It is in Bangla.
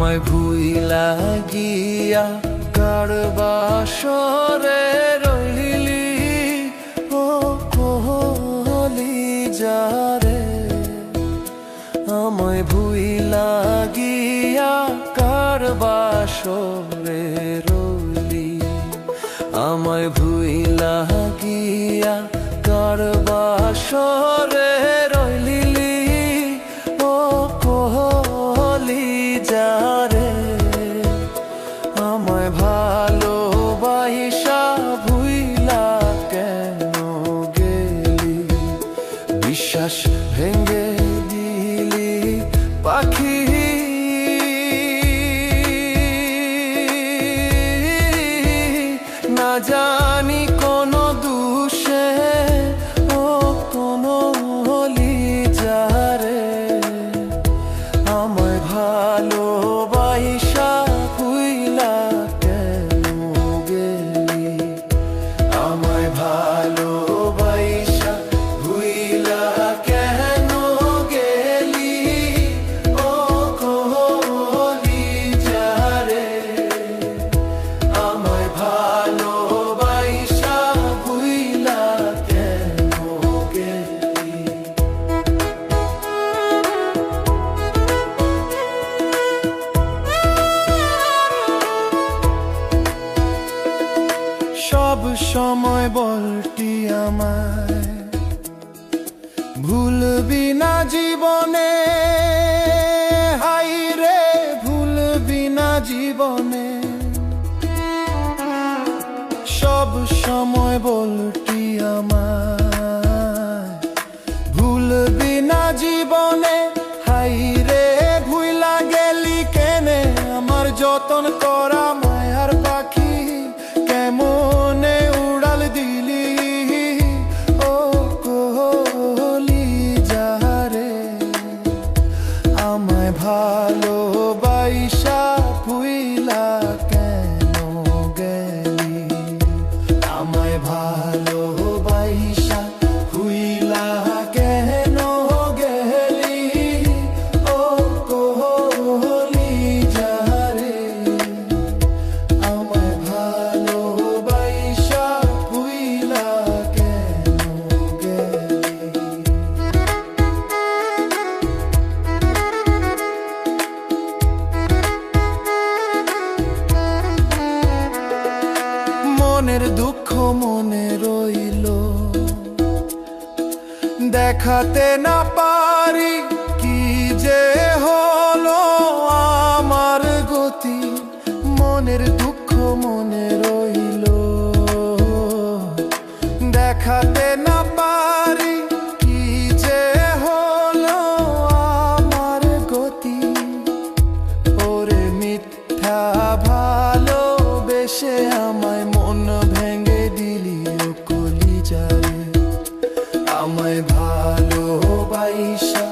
আমায় ভুইলা গিয়া কার বাসরে রইলি ও কলি যারে আমায় ভুইলা গিয়া কার বাসরে রইলি আমায় ভুইলা গিয়া কার বাসরে রইলি ও কলি যারে আমায় ভালোবাসা ভুইলা কেন গেলি বিশ্বাস ভেঙে দিলি পাখি না জানি কোন দুষে ও কোন হলি যারে আমায় ভালোবাসা ভুইলা কেন গেলি আমায় ভালোবাসা ভুইলা কেন গেলি ও কলি যারে আমায় ভালোবাসা ভুইলা কেন গেলি সব সময় বলটি আমায় ভুলবি না জীবনে হাই রে ভুলবি না জীবনে সব সময় বলটি আমায় ভুলবি না জীবনে হাই রে ভুইলা গেলি কেনে আমার যতন করা মায়ার পাখি কেমনে উড়াল দিলি ও কলি যারে আমায় ভালোবাসা ভুইলা কেন গেলি আমায় ভালোবাসা ভুইলা কেন গেলি ও কলি যারে আমায় ভালোবাসা ভুইলা কেন গেলি মনের দুঃখ মনে রইল দেখাতে না পারি কি যে হলো আমার গতি মনের দুঃখ মনে রইল দেখাতে না পারি কি যে হলো আমার গতি ওরে মিথ্যা ভালোবেসে আমায় মন ভেঙে দিলি ও কলি যারে আমায় ভালোবাসা